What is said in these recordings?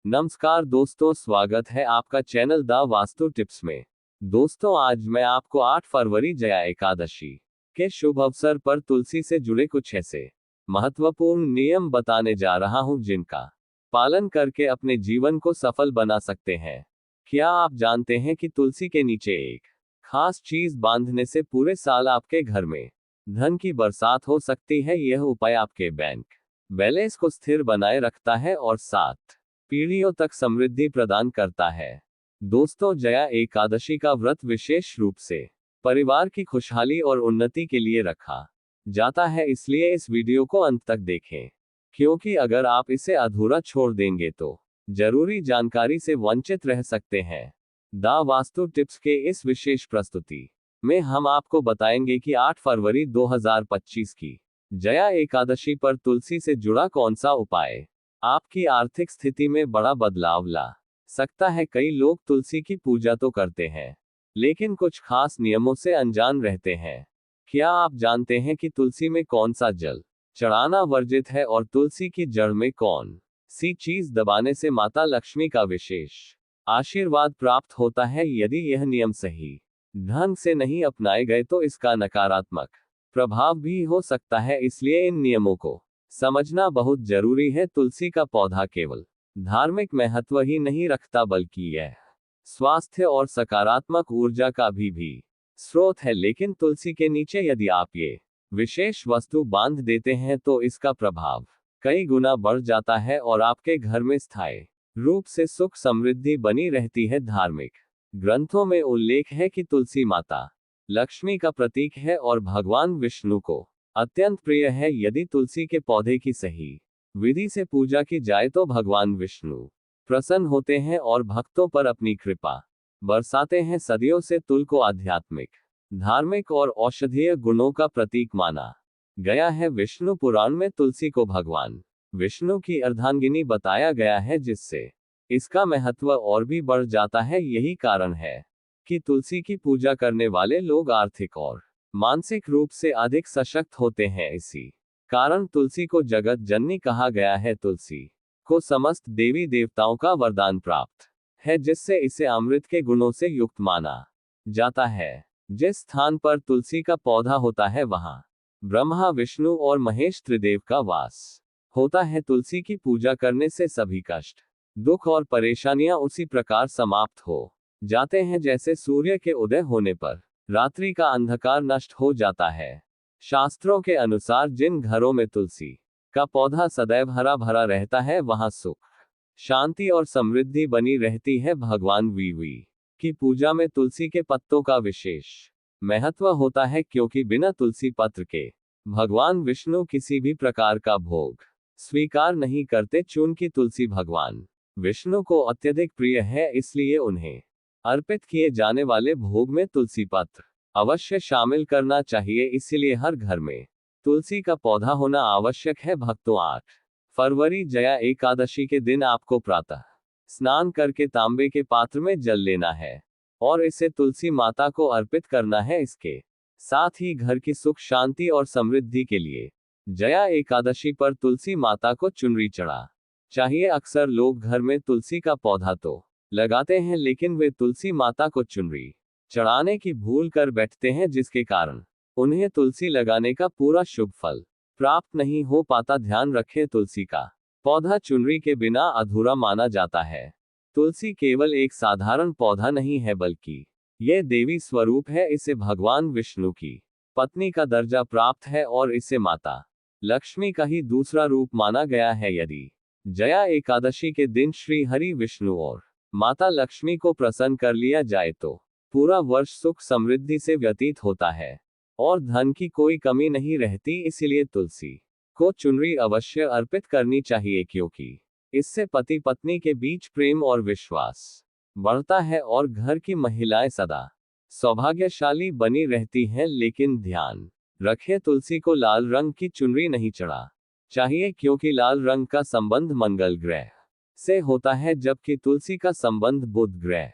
नमस्कार दोस्तों, स्वागत है आपका चैनल द वास्तु टिप्स में। दोस्तों, आज मैं आपको 8 फरवरी जया एकादशी के शुभ अवसर पर तुलसी से जुड़े कुछ ऐसे महत्वपूर्ण नियम बताने जा रहा हूं जिनका पालन करके अपने जीवन को सफल बना सकते हैं। क्या आप जानते हैं कि तुलसी के नीचे एक खास चीज बांधने से पूरे साल आपके घर में धन की बरसात हो सकती है। यह उपाय आपके बैंक बैलेंस को स्थिर बनाए रखता है और 7 पीढ़ियों तक समृद्धि प्रदान करता है। दोस्तों, जया एकादशी का व्रत विशेष रूप से परिवार की खुशहाली और उन्नति के लिए रखा जाता है, इसलिए इस वीडियो को अंत तक देखें, क्योंकि अगर आप इसे अधूरा छोड़ देंगे तो जरूरी जानकारी से वंचित रह सकते हैं। द वास्तु टिप्स के इस विशेष प्रस्तुति में हम आपको बताएंगे कि 8 फरवरी 2025 की जया एकादशी पर तुलसी से जुड़ा कौन सा उपाय आपकी आर्थिक स्थिति में बड़ा बदलाव ला सकता है। कई लोग तुलसी की पूजा तो करते हैं, लेकिन कुछ खास नियमों से अनजान रहते हैं। क्या आप जानते हैं कि तुलसी में कौन सा जल चढ़ाना वर्जित है और तुलसी की जड़ में कौन सी चीज दबाने से माता लक्ष्मी का विशेष आशीर्वाद प्राप्त होता है? यदि यह नियम सही ढंग से नहीं अपनाए गए तो इसका नकारात्मक प्रभाव भी हो सकता है, इसलिए इन नियमों को समझना बहुत जरूरी है। तुलसी का पौधा केवल धार्मिक महत्व ही नहीं रखता, बल्कि यह स्वास्थ्य और सकारात्मक ऊर्जा का भी स्रोत है। लेकिन तुलसी के नीचे यदि आप ये विशेष वस्तु बांध देते हैं तो इसका प्रभाव कई गुना बढ़ जाता है और आपके घर में स्थायी रूप से सुख समृद्धि बनी रहती है। धार्मिक ग्रंथों में उल्लेख है कि तुलसी माता लक्ष्मी का प्रतीक है और भगवान विष्णु को अत्यंत प्रिय है। यदि तुलसी के पौधे की सही विधि से पूजा की जाए तो भगवान विष्णु प्रसन्न होते हैं और भक्तों पर अपनी कृपा बरसाते हैं। सदियों से तुल को आध्यात्मिक, धार्मिक और औषधीय गुणों का प्रतीक माना गया है। विष्णु पुराण में तुलसी को भगवान विष्णु की अर्धांगिनी बताया गया है, जिससे इसका महत्व और भी बढ़ जाता है। यही कारण है कि तुलसी की पूजा करने वाले लोग आर्थिक और मानसिक रूप से अधिक सशक्त होते हैं। इसी कारण तुलसी को जगत जननी कहा गया है। तुलसी को समस्त देवी देवताओं का वरदान प्राप्त है, जिससे इसे अमृत के गुणों से युक्त माना जाता है। जिस स्थान पर तुलसी का पौधा होता है वहां ब्रह्मा, विष्णु और महेश त्रिदेव का वास होता है। तुलसी की पूजा करने से सभी कष्ट, दुख और परेशानियां उसी प्रकार समाप्त हो जाते हैं जैसे सूर्य के उदय होने पर रात्रि का अंधकार नष्ट हो जाता है। शास्त्रों के अनुसार जिन घरों में तुलसी का पौधा सदैव हरा भरा रहता है वहां सुख, शांति और समृद्धि बनी रहती है। भगवान विष्णु की पूजा में तुलसी के पत्तों का विशेष महत्व होता है, क्योंकि बिना तुलसी पत्र के भगवान विष्णु किसी भी प्रकार का भोग स्वीकार नहीं करते। चूंकि तुलसी भगवान विष्णु को अत्यधिक प्रिय है, इसलिए उन्हें अर्पित किए जाने वाले भोग में तुलसी पत्र अवश्य शामिल करना चाहिए। इसीलिए हर घर में तुलसी का पौधा होना आवश्यक है। भक्तों, 8 फरवरी जया एकादशी के दिन आपको प्रातः स्नान करके तांबे के पात्र में जल लेना है और इसे तुलसी माता को अर्पित करना है। इसके साथ ही घर की सुख शांति और समृद्धि के लिए जया एकादशी पर तुलसी माता को चुनरी चढ़ा चाहिए। अक्सर लोग घर में तुलसी का पौधा तो लगाते हैं, लेकिन वे तुलसी माता को चुनरी चढ़ाने की भूल कर बैठते हैं, जिसके कारण उन्हें तुलसी लगाने का पूरा शुभ फल प्राप्त नहीं हो पाता। ध्यान रखें, तुलसी का पौधा चुनरी के बिना अधूरा माना जाता है। तुलसी केवल एक साधारण पौधा नहीं है, बल्कि यह देवी स्वरूप है। इसे भगवान विष्णु की पत्नी का दर्जा प्राप्त है और इसे माता लक्ष्मी का ही दूसरा रूप माना गया है। यदि जया एकादशी के दिन श्री हरि विष्णु और माता लक्ष्मी को प्रसन्न कर लिया जाए तो पूरा वर्ष सुख समृद्धि से व्यतीत होता है और धन की कोई कमी नहीं रहती। इसीलिए तुलसी को चुनरी अवश्य अर्पित करनी चाहिए, क्योंकि इससे पति पत्नी के बीच प्रेम और विश्वास बढ़ता है और घर की महिलाएं सदा सौभाग्यशाली बनी रहती हैं। लेकिन ध्यान रखें, तुलसी को लाल रंग की चुनरी नहीं चढ़ा चाहिए, क्योंकि लाल रंग का संबंध मंगल ग्रह से होता है, जबकि तुलसी का संबंध बुध ग्रह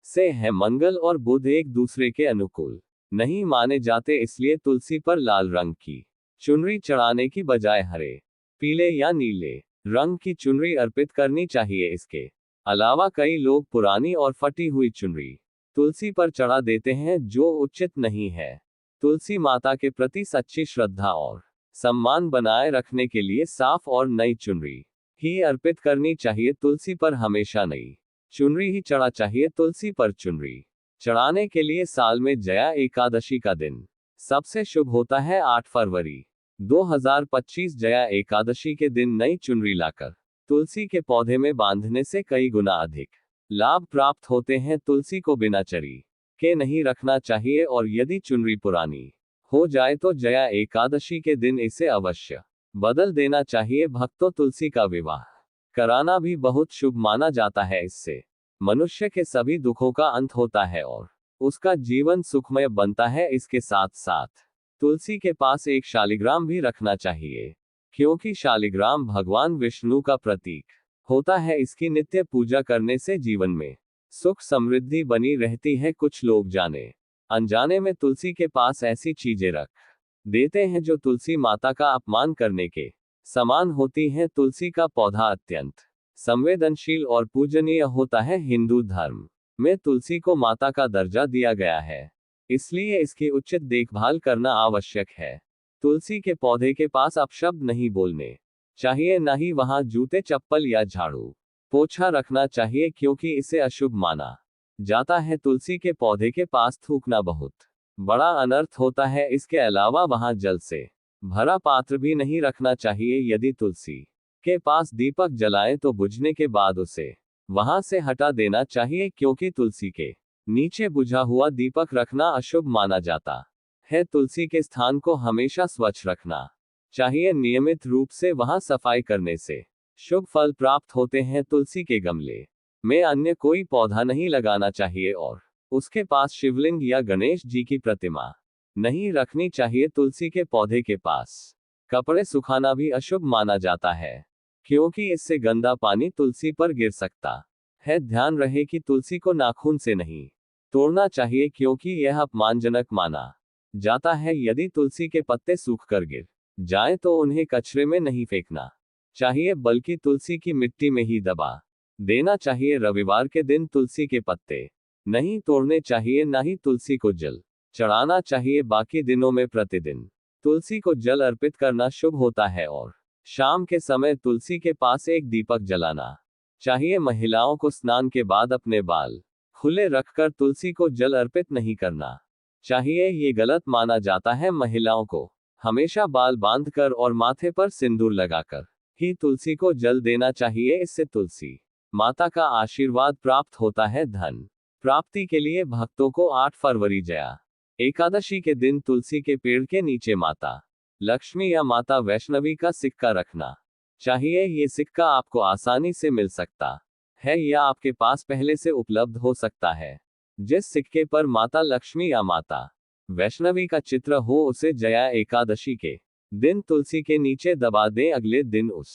से है। मंगल और बुध एक दूसरे के अनुकूल नहीं माने जाते, इसलिए तुलसी पर लाल रंग की चुनरी चढ़ाने की बजाय हरे, पीले या नीले रंग की चुनरी अर्पित करनी चाहिए। इसके अलावा कई लोग पुरानी और फटी हुई चुनरी तुलसी पर चढ़ा देते हैं, जो उचित नहीं है। तुलसी माता के प्रति सच्ची श्रद्धा और सम्मान बनाए रखने के लिए साफ और नई चुनरी ही अर्पित करनी चाहिए। तुलसी पर हमेशा नई चुनरी ही चढ़ा चाहिए। तुलसी पर चुनरी चढ़ाने के लिए साल में जया एकादशी का दिन सबसे शुभ होता है। 8 फरवरी 2025 जया एकादशी के दिन नई चुनरी लाकर तुलसी के पौधे में बांधने से कई गुना अधिक लाभ प्राप्त होते हैं। तुलसी को बिना चरी के नहीं रखना चाहिए, और यदि चुनरी पुरानी हो जाए तो जया एकादशी के दिन इसे अवश्य बदल देना चाहिए। भक्तों, तुलसी का विवाह कराना भी बहुत शुभ माना जाता है। इससे मनुष्य के सभी दुखों का अंत होता है और उसका जीवन सुखमय बनता है। इसके साथ साथ तुलसी के पास एक शालिग्राम भी रखना चाहिए, क्योंकि शालिग्राम भगवान विष्णु का प्रतीक होता है। इसकी नित्य पूजा करने से जीवन में सुख समृद्धि बनी रहती है। कुछ लोग जाने अनजाने में तुलसी के पास ऐसी चीजें रख देते हैं जो तुलसी माता का अपमान करने के समान होती हैं। तुलसी का पौधा अत्यंत संवेदनशील और पूजनीय होता है। हिंदू धर्म में तुलसी को माता का दर्जा दिया गया है, इसलिए इसकी उचित देखभाल करना आवश्यक है। तुलसी के पौधे के पास अपशब्द नहीं बोलने चाहिए, न ही वहां जूते चप्पल या झाड़ू पोछा रखना चाहिए, क्योंकि इसे अशुभ माना जाता है। तुलसी के पौधे के पास थूकना बहुत बड़ा अनर्थ होता है। इसके अलावा वहां जल से भरा पात्र भी नहीं रखना चाहिए। यदि तुलसी के पास दीपक जलाएं तो बुझने के बाद उसे वहां से हटा देना चाहिए, क्योंकि तुलसी के नीचे बुझा हुआ दीपक रखना अशुभ माना जाता है। तुलसी के स्थान को हमेशा स्वच्छ रखना चाहिए। नियमित रूप से वहां सफाई करने से शुभ फल प्राप्त होते हैं। तुलसी के गमले में अन्य कोई पौधा नहीं लगाना चाहिए और उसके पास शिवलिंग या गणेश जी की प्रतिमा नहीं रखनी चाहिए। तुलसी के पौधे के पास कपड़े सुखाना भी अशुभ माना जाता है, क्योंकि इससे गंदा पानी तुलसी पर गिर सकता है। ध्यान रहे कि तुलसी को नाखून से नहीं तोड़ना चाहिए, क्योंकि यह अपमानजनक माना जाता है। यदि तुलसी के पत्ते सूखकर गिर जाएं तो उन्हें कचरे में नहीं फेंकना चाहिए, बल्कि तुलसी की मिट्टी में ही दबा देना चाहिए। रविवार के दिन तुलसी के पत्ते नहीं तोड़ने चाहिए, न ही तुलसी को जल चढ़ाना चाहिए। बाकी दिनों में प्रतिदिन तुलसी को जल अर्पित करना शुभ होता है और शाम के समय तुलसी के पास एक दीपक जलाना चाहिए। महिलाओं को स्नान के बाद अपने बाल खुले रखकर तुलसी को जल अर्पित नहीं करना चाहिए, ये गलत माना जाता है। महिलाओं को हमेशा बाल बांधकर और माथे पर सिंदूर लगाकर ही तुलसी को जल देना चाहिए। इससे तुलसी माता का आशीर्वाद प्राप्त होता है। धन प्राप्ति के लिए भक्तों को 8 फरवरी जया एकादशी के दिन तुलसी के पेड़ के नीचे माता लक्ष्मी या माता वैष्णवी का सिक्का रखना चाहिए। ये सिक्का आपको आसानी से मिल सकता है या आपके पास पहले से उपलब्ध हो सकता है। जिस सिक्के पर माता लक्ष्मी या माता वैष्णवी का चित्र हो उसे जया एकादशी के दिन तुलसी के नीचे दबा दें। अगले दिन उस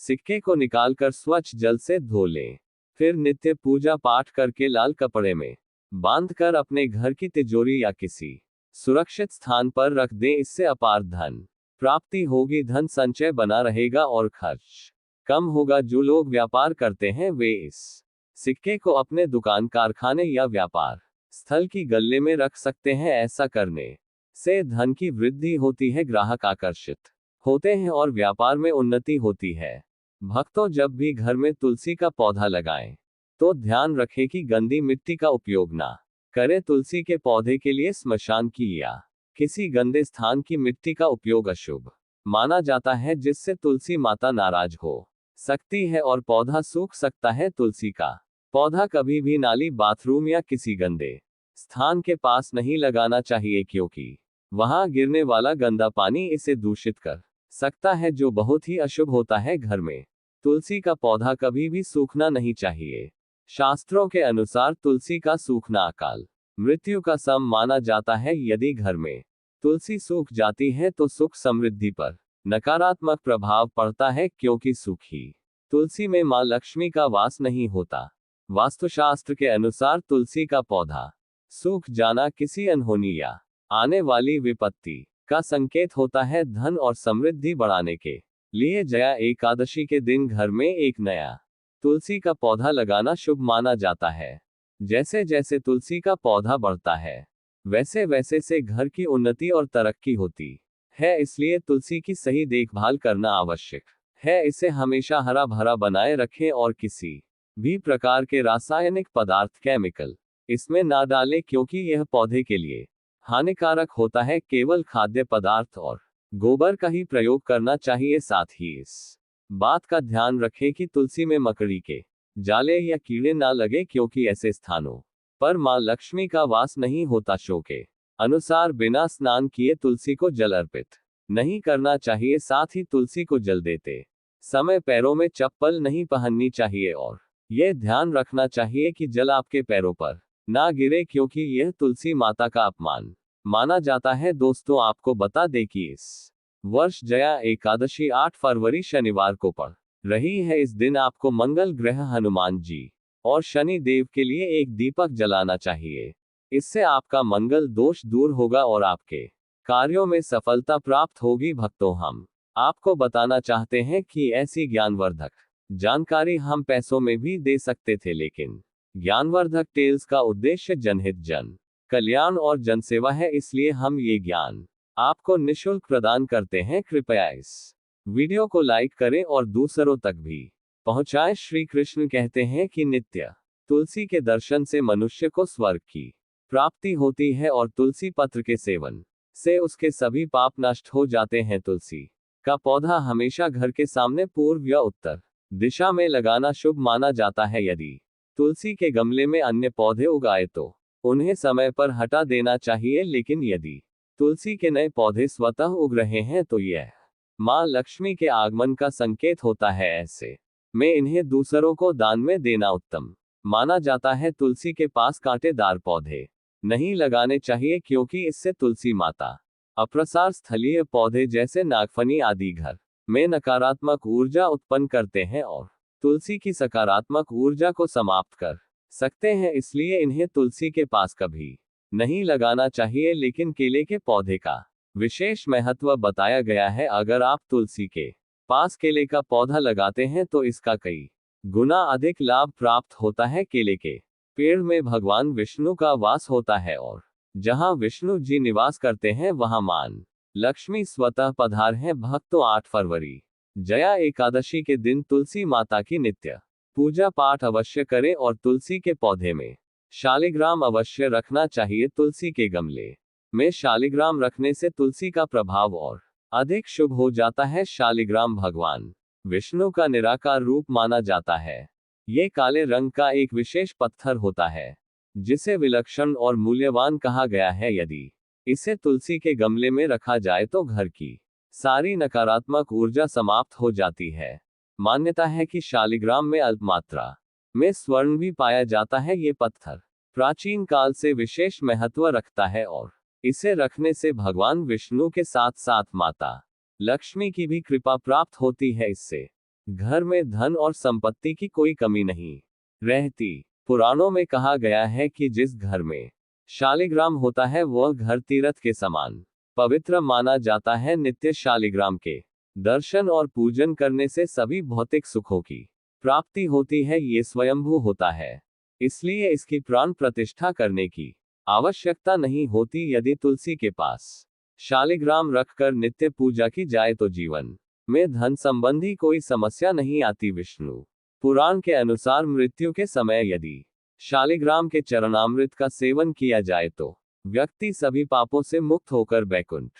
सिक्के को निकालकर स्वच्छ जल से धो लें। फिर नित्य पूजा पाठ करके लाल कपड़े में बांधकर अपने घर की तिजोरी या किसी सुरक्षित स्थान पर रख दें। इससे अपार धन प्राप्ति होगी, धन संचय बना रहेगा और खर्च कम होगा। जो लोग व्यापार करते हैं वे इस सिक्के को अपने दुकान, कारखाने या व्यापार स्थल की गल्ले में रख सकते हैं। ऐसा करने से धन की वृद्धि होती है, ग्राहक आकर्षित होते हैं और व्यापार में उन्नति होती है। भक्तों, जब भी घर में तुलसी का पौधा लगाएं तो ध्यान रखें कि गंदी मिट्टी का उपयोग ना करें। तुलसी के पौधे के लिए स्मशान की या किसी गंदे स्थान की मिट्टी का उपयोग अशुभ माना जाता है, जिससे तुलसी माता नाराज हो सकती है और पौधा सूख सकता है। तुलसी का पौधा कभी भी नाली, बाथरूम या किसी गंदे स्थान के पास नहीं लगाना चाहिए, क्योंकि वहां गिरने वाला गंदा पानी इसे दूषित कर सकता है, जो बहुत ही अशुभ होता है। घर में तुलसी का पौधा कभी भी सूखना नहीं चाहिए। शास्त्रों के अनुसार तुलसी का सूखना अकाल मृत्यु का सम माना जाता है। यदि घर में तुलसी सूख जाती है तो सुख समृद्धि पर नकारात्मक प्रभाव पड़ता है, क्योंकि सूखी तुलसी में मां लक्ष्मी का वास नहीं होता। वास्तुशास्त्र के अनुसार तुलसी का पौधा सूख जाना किसी अनहोनी या आने वाली विपत्ति का संकेत होता है। धन और समृद्धि बढ़ाने के लिए जया एकादशी के दिन घर में एक नया तुलसी का पौधा लगाना शुभ माना जाता है। जैसे जैसे तुलसी का पौधा बढ़ता है, वैसे वैसे से घर की उन्नति और तरक्की होती है। इसलिए तुलसी की सही देखभाल करना आवश्यक है। इसे हमेशा हरा भरा बनाए रखें और किसी भी प्रकार के रासायनिक पदार्थ केमिकल इसमें ना डालें, क्योंकि यह पौधे के लिए हानिकारक होता है। केवल खाद्य पदार्थ और गोबर का ही प्रयोग करना चाहिए। साथ ही इस बात का ध्यान रखें कि तुलसी में मकड़ी के जाले या कीड़े ना लगे, क्योंकि ऐसे स्थानों पर मां लक्ष्मी का वास नहीं होता। शो के अनुसार बिना स्नान किए तुलसी को जल अर्पित नहीं करना चाहिए। साथ ही तुलसी को जल देते समय पैरों में चप्पल नहीं पहननी चाहिए और यह ध्यान रखना चाहिए कि जल आपके पैरों पर ना गिरे, क्योंकि यह तुलसी माता का अपमान माना जाता है। दोस्तों, आपको बता दें कि इस वर्ष जया एकादशी 8 फरवरी शनिवार को पड़ रही है। इस दिन आपको मंगल ग्रह हनुमान जी और शनि देव के लिए एक दीपक जलाना चाहिए। इससे आपका मंगल दोष दूर होगा और आपके कार्यों में सफलता प्राप्त होगी। भक्तों, हम आपको बताना चाहते हैं कि ऐसी ज्ञानवर्धक जानकारी हम पैसों में भी दे सकते थे, लेकिन ज्ञानवर्धक टेल्स का उद्देश्य जनहित, जन कल्याण और जनसेवा है। इसलिए हम ये ज्ञान आपको निःशुल्क प्रदान करते हैं। कृपया इस वीडियो को लाइक करें और दूसरों तक भी पहुंचाएं। श्री कृष्ण कहते हैं कि नित्य तुलसी के दर्शन से मनुष्य को स्वर्ग की प्राप्ति होती है और तुलसी पत्र के सेवन से उसके सभी पाप नष्ट हो जाते हैं। तुलसी का पौधा हमेशा घर के सामने पूर्व या उत्तर दिशा में लगाना शुभ माना जाता है। यदि तुलसी के गमले में अन्य पौधे उगाए तो उन्हें समय पर हटा देना चाहिए, लेकिन यदि तुलसी के नए पौधे स्वतः उग रहे हैं तो यह मां लक्ष्मी के आगमन का संकेत होता है। ऐसे में इन्हें दूसरों को दान में देना उत्तम माना जाता है। तुलसी के पास कांटेदार पौधे नहीं लगाने चाहिए, क्योंकि इससे तुलसी माता अप्रसार स्थलीय पौधे जैसे नागफनी आदि घर में नकारात्मक ऊर्जा उत्पन्न करते हैं और तुलसी की सकारात्मक ऊर्जा को समाप्त कर सकते हैं। इसलिए इन्हें तुलसी के पास कभी नहीं लगाना चाहिए। लेकिन केले के पौधे का विशेष महत्व बताया गया है। अगर आप तुलसी के पास केले का पौधा लगाते हैं तो इसका कई गुना अधिक लाभ प्राप्त होता है। केले के पेड़ में भगवान विष्णु का वास होता है और जहां विष्णु जी निवास करते हैं वहां मान लक्ष्मी स्वतः पधार है। भक्तों, 8 फरवरी जया एकादशी के दिन तुलसी माता की नित्य पूजा पाठ अवश्य करें और तुलसी के पौधे में शालिग्राम अवश्य रखना चाहिए। तुलसी के गमले में शालिग्राम रखने से तुलसी का प्रभाव और अधिक शुभ हो जाता है। शालिग्राम भगवान विष्णु का निराकार रूप माना जाता है। ये काले रंग का एक विशेष पत्थर होता है जिसे विलक्षण और मूल्यवान कहा गया है। यदि इसे तुलसी के गमले में रखा जाए तो घर की सारी नकारात्मक ऊर्जा समाप्त हो जाती है। मान्यता है कि शालिग्राम में अल्प मात्रा में स्वर्ण भी पाया जाता है। ये पत्थर प्राचीन काल से विशेष महत्व रखता है और इसे रखने से भगवान विष्णु के साथ साथ माता लक्ष्मी की भी कृपा प्राप्त होती है। इससे घर में धन और संपत्ति की कोई कमी नहीं रहती। पुराणों में कहा गया है कि जिस घर में शालिग्राम होता है वह घर तीर्थ के समान पवित्र माना जाता है। नित्य शालिग्राम के दर्शन और पूजन करने से सभी भौतिक सुखों की प्राप्ति होती है। ये स्वयंभू होता है, इसलिए इसकी प्राण प्रतिष्ठा करने की आवश्यकता नहीं होती। यदि तुलसी के पास शालिग्राम रखकर नित्य पूजा की जाए तो जीवन में धन संबंधी कोई समस्या नहीं आती। विष्णु पुराण के अनुसार मृत्यु के समय यदि शालिग्राम के चरणामृत का सेवन किया जाए तो व्यक्ति सभी पापों से मुक्त होकर बैकुंठ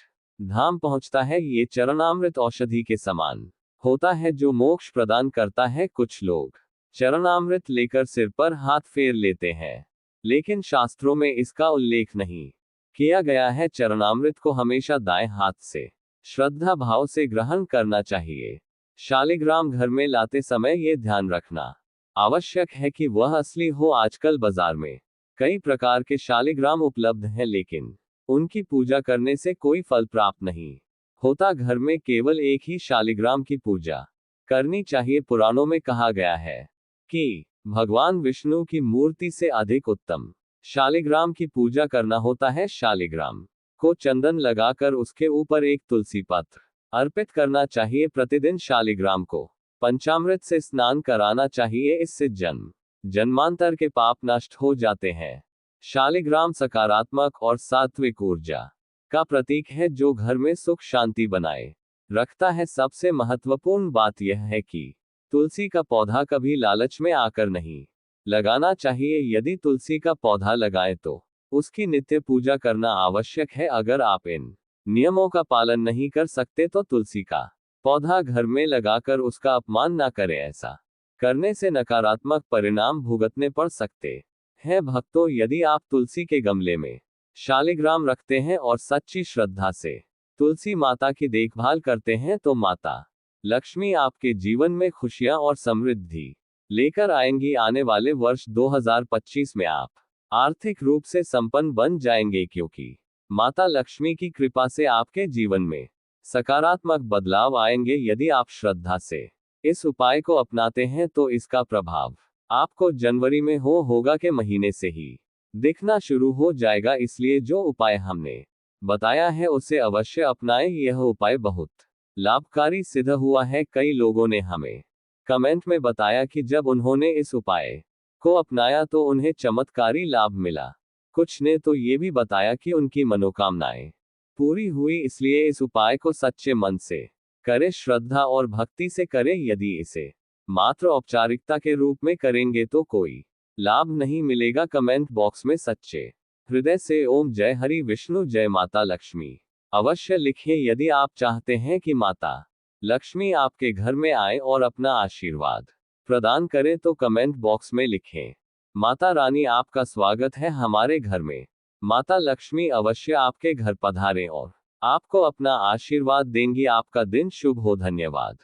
धाम पहुंचता है। ये चरणामृत औषधि के समान होता है जो मोक्ष प्रदान करता है। कुछ लोग चरणामृत लेकर सिर पर हाथ फेर लेते हैं, लेकिन शास्त्रों में इसका उल्लेख नहीं किया गया है। चरणामृत को हमेशा दाएं हाथ से श्रद्धा भाव से ग्रहण करना चाहिए। शालिग्राम घर में लाते समय ये ध्यान रखना आवश्यक है कि वह असली हो। आजकल बाजार में कई प्रकार के शालिग्राम उपलब्ध हैं, लेकिन उनकी पूजा करने से कोई फल प्राप्त नहीं होता। घर में केवल एक ही शालिग्राम की पूजा करनी चाहिए। पुराणों में कहा गया है कि भगवान विष्णु की मूर्ति से अधिक उत्तम शालिग्राम की पूजा करना होता है। शालिग्राम को चंदन लगाकर उसके ऊपर एक तुलसी पत्र अर्पित करना चाहिए। प्रतिदिन शालिग्राम को पंचामृत से स्नान कराना चाहिए, इससे जन्मांतर के पाप नष्ट हो जाते हैं। शालिग्राम सकारात्मक और सात्विक ऊर्जा का प्रतीक है जो घर में सुख शांति बनाए रखता है। सबसे महत्वपूर्ण बात यह है कि तुलसी का पौधा कभी लालच में आकर नहीं लगाना चाहिए। यदि तुलसी का पौधा लगाएं तो उसकी नित्य पूजा करना आवश्यक है। अगर आप इन नियमों का पालन नहीं कर सकते तो तुलसी का पौधा घर में लगाकर उसका अपमान ना करें। ऐसा करने से नकारात्मक परिणाम भुगतने पड़ सकते हैं। भक्तों, यदि आप तुलसी के गमले में शालिग्राम रखते हैं और सच्ची श्रद्धा से तुलसी माता की देखभाल करते हैं तो माता लक्ष्मी आपके जीवन में खुशियां और समृद्धि लेकर आएंगी। आने वाले वर्ष 2025 में आप आर्थिक रूप से संपन्न बन जाएंगे, क्योंकि माता लक्ष्मी की कृपा से आपके जीवन में सकारात्मक बदलाव आएंगे। यदि आप श्रद्धा से इस उपाय को अपनाते हैं तो इसका प्रभाव आपको जनवरी में होगा के महीने से ही दिखना शुरू हो जाएगा। इसलिए जो उपाय हमने बताया है उसे अवश्य अपनाएं। यह उपाय बहुत लाभकारी सिद्ध हुआ है। कई लोगों ने हमें कमेंट में बताया कि जब उन्होंने इस उपाय को अपनाया तो उन्हें चमत्कारी लाभ मिला। कुछ ने तो ये भी बताया कि उनकी मनोकामनाएं पूरी हुई। इसलिए इस उपाय को सच्चे मन से करें, श्रद्धा और भक्ति से करें। यदि इसे मात्र औपचारिकता के रूप में करेंगे तो कोई लाभ नहीं मिलेगा। कमेंट बॉक्स में सच्चे हृदय से ओम जय हरि विष्णु जय माता लक्ष्मी अवश्य लिखें। यदि आप चाहते हैं कि माता लक्ष्मी आपके घर में आए और अपना आशीर्वाद प्रदान करें तो कमेंट बॉक्स में लिखें, माता रानी आपका स्वागत है हमारे घर में। माता लक्ष्मी अवश्य आपके घर पधारें और आपको अपना आशीर्वाद देंगी। आपका दिन शुभ हो। धन्यवाद।